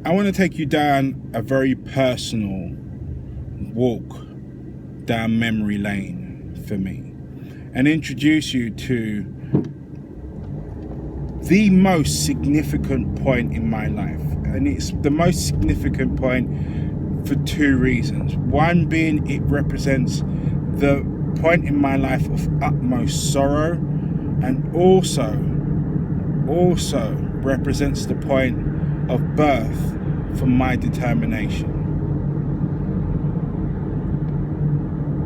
I want to take you down a very personal walk down memory lane for me and introduce you to the most significant point in my life. And it's the most significant point for two reasons. One being it represents the point in my life of utmost sorrow, and also represents the point of birth for my determination.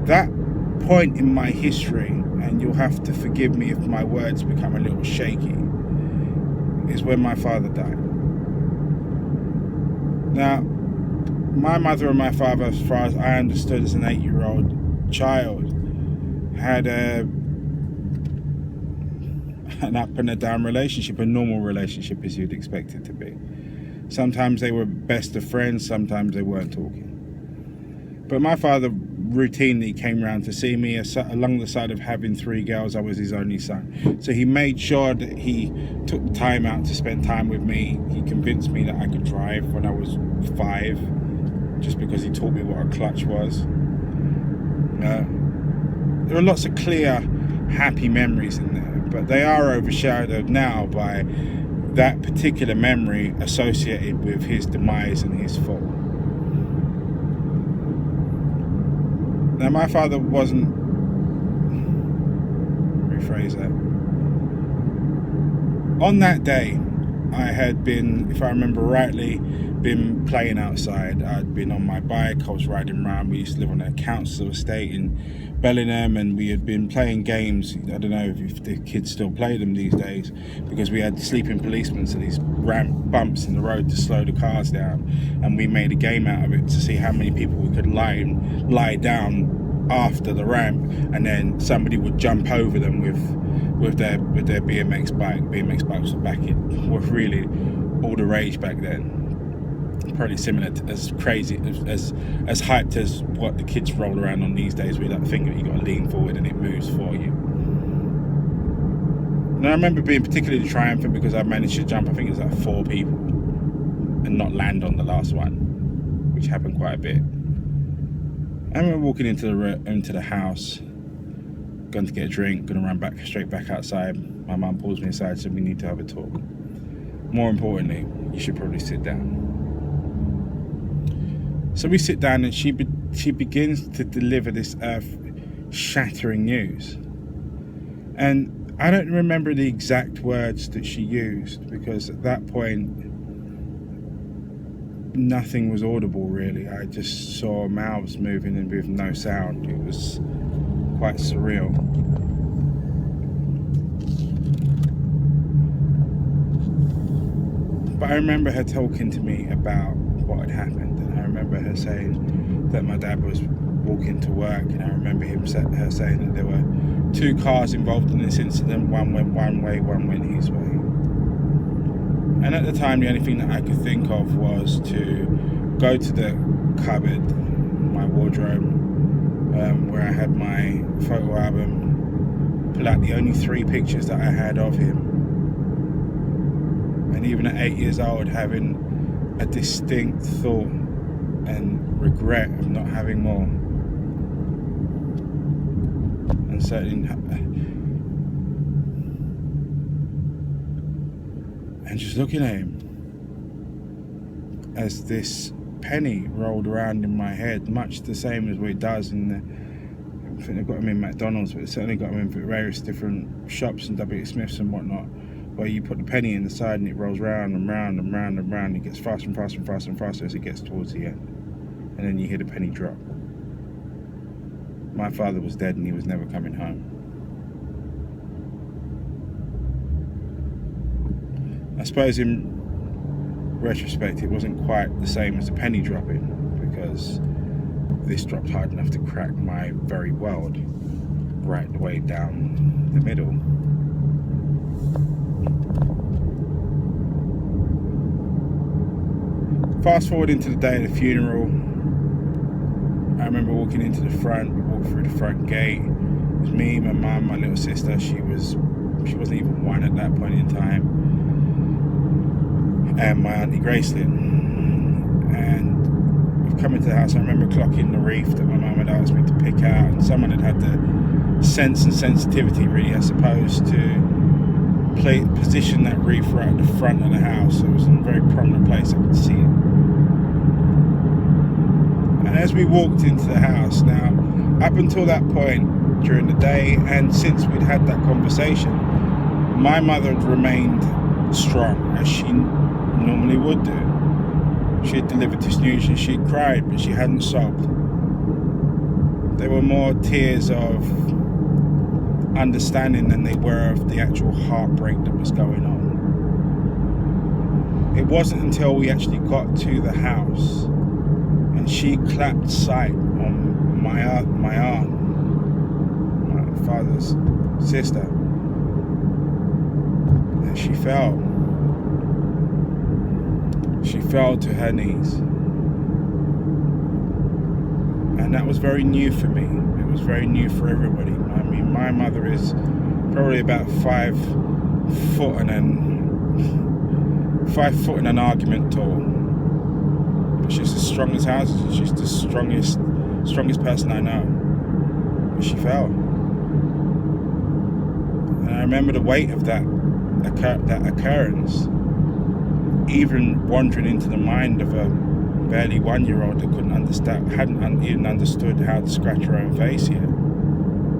That point in my history, and you'll have to forgive me if my words become a little shaky, is when my father died. Now, my mother and my father, as far as I understood as an 8-year-old child, had an up and a down relationship, a normal relationship as you'd expect it to be. Sometimes they were best of friends, sometimes they weren't talking. But my father routinely came round to see me. Along the side of having 3 girls, I was his only son. So he made sure that he took time out to spend time with me. He convinced me that I could drive when I was 5, just because he taught me what a clutch was. There are lots of clear, happy memories in there, but they are overshadowed now by that particular memory associated with his demise and his fall. Now, my father wasn't, rephrase that. On that day, I had been, if I remember rightly, been playing outside. I'd been on my bike, I was riding around. We used to live on a council estate in Bellingham, and we had been playing games. I don't know if the kids still play them these days, because we had sleeping policemen, so these ramp bumps in the road to slow the cars down, and we made a game out of it to see how many people we could lie down after the ramp, and then somebody would jump over them with their BMX bike. BMX bikes were really all the rage back then. Probably similar to, as crazy as hyped as what the kids roll around on these days, with that thing that you got to lean forward and it moves for you. And I remember being particularly triumphant because I managed to jump, I think it was like 4 people, and not land on the last one, which happened quite a bit. I remember walking into the house, going to get a drink, going to run straight back outside. My mum pulls me aside and said, "We need to have a talk. More importantly, you should probably sit down." So we sit down, and she begins to deliver this earth-shattering news. And I don't remember the exact words that she used, because at that point, nothing was audible really. I just saw mouths moving and with no sound. It was quite surreal. But I remember her talking to me about what had happened, and I remember her saying that my dad was walking to work, and I remember her saying that there were 2 cars involved in this incident. One went one way, one went his way. And at the time, the only thing that I could think of was to go to the cupboard, my wardrobe, where I had my photo album, pull out the only 3 pictures that I had of him. And even at 8 years old, having a distinct thought and regret of not having more. And certainly, and just looking at him as this penny rolled around in my head, much the same as what it does in the, I think they've got them in McDonald's, but they certainly got them in various different shops and W. Smiths and whatnot, where you put the penny in the side and it rolls round and round and round and round. It gets faster and faster and faster and faster as it gets towards the end. And then you hear the penny drop. My father was dead and he was never coming home. I suppose in retrospect it wasn't quite the same as the penny dropping, because this dropped hard enough to crack my very world right the way down the middle. Fast forward into the day of the funeral. I remember walking into the front. We walked through the front gate. It was me, my mum, my little sister. She wasn't even 1 at that point in time, and my auntie Gracelyn. And we've come into the house. I remember clocking the reef that my mum had asked me to pick out, and someone had had the sense and sensitivity, really, I suppose, to position that reef right at the front of the house. It was in a very prominent place. I could see it. And as we walked into the house, now, up until that point during the day, and since we'd had that conversation, my mother had remained strong, as she normally would do. She had delivered this news and she had cried, but she hadn't sobbed. There were more tears of understanding than they were of the actual heartbreak that was going on. It wasn't until we actually got to the house and she clapped sight on my aunt, my father's sister, that she fell. She fell to her knees. And that was very new for me. It was very new for everybody. I mean, my mother is probably about 5 foot and an argument tall. But she's as strong as houses. She's the strongest person I know. But she fell. And I remember the weight of that occurrence, even wandering into the mind of a barely 1-year-old that hadn't even understood how to scratch her own face yet.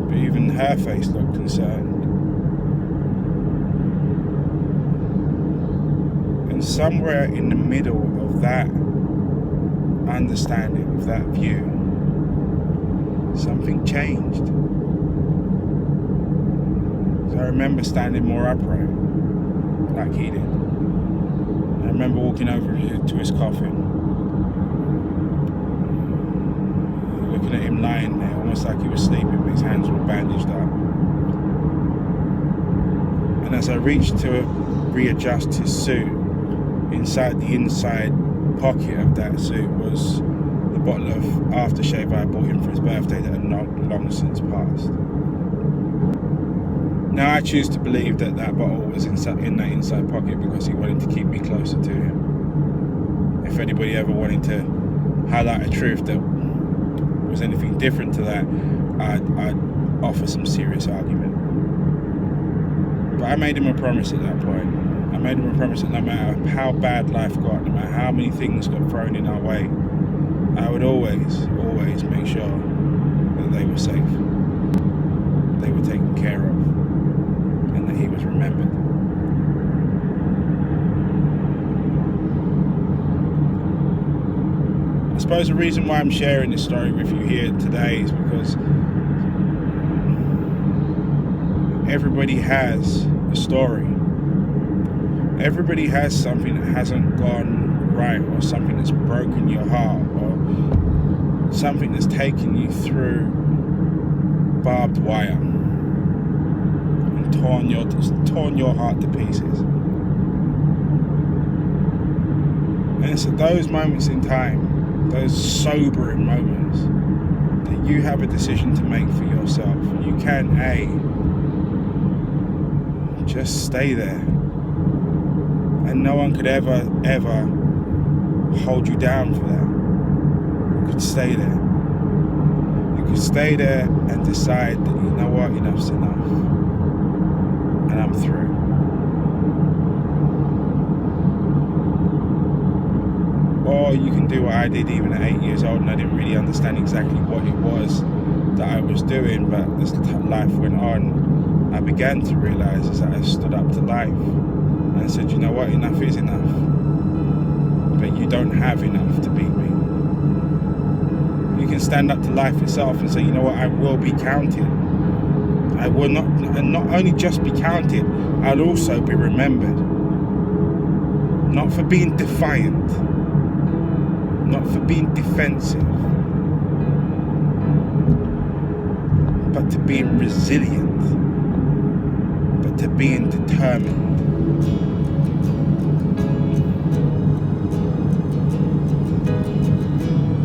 But even her face looked concerned. And somewhere in the middle of that understanding, of that view, something changed. So I remember standing more upright, like he did. I remember walking over to his coffin, looking at him lying there, almost like he was sleeping, but his hands were bandaged up. And as I reached to readjust his suit, inside the inside pocket of that suit was the bottle of aftershave I bought him for his birthday that had long since passed. Now I choose to believe that bottle was in that inside pocket because he wanted to keep me closer to him. If anybody ever wanted to highlight a truth that was anything different to that, I'd offer some serious argument. But I made him a promise at that point. I made him a promise that no matter how bad life got, no matter how many things got thrown in our way, I would always make sure that they were safe, they were taken care of, and that he was remembered. I suppose the reason why I'm sharing this story with you here today is because everybody has a story. Everybody has something that hasn't gone right, or something that's broken your heart, or something that's taken you through barbed wire and torn your heart to pieces. And it's at those moments in time, those sobering moments, that you have a decision to make for yourself. You can just stay there, and no one could ever hold you down for that. You could stay there. You could stay there and decide that, you know what, enough's enough, and I'm through. Or you can do what I did even at 8 years old, and I didn't really understand exactly what it was that I was doing, but as life went on, I began to realise as I stood up to life and said, you know what, enough is enough. But you don't have enough to beat me. You can stand up to life itself and say, you know what, I will be counted. I will not only just be counted, I'll also be remembered. Not for being defiant, not for being defensive, but to being resilient, but to being determined.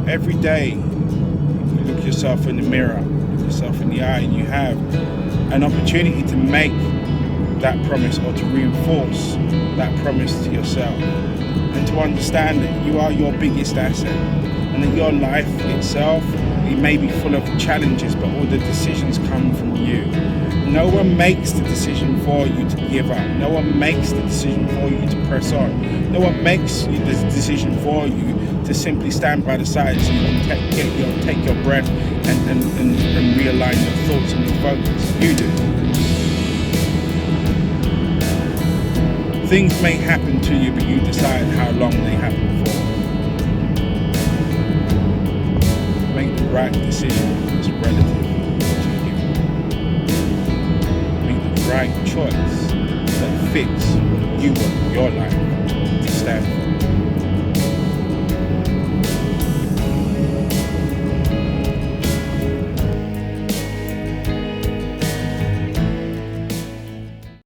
Every day, you look yourself in the mirror, look yourself in the eye, and you have an opportunity to make that promise, or to reinforce that promise to yourself, and to to understand that you are your biggest asset, and that your life itself, it may be full of challenges, but all the decisions come from you. No one makes the decision for you to give up. No one makes the decision for you to press on. No one makes the decision for you to simply stand by the side so you can take your breath and realign your thoughts and your focus. You do. Things may happen to you, but you decide how long they happen for. Make the right decision. It's relative to you. Make the right choice that fits what you want your life to stand for.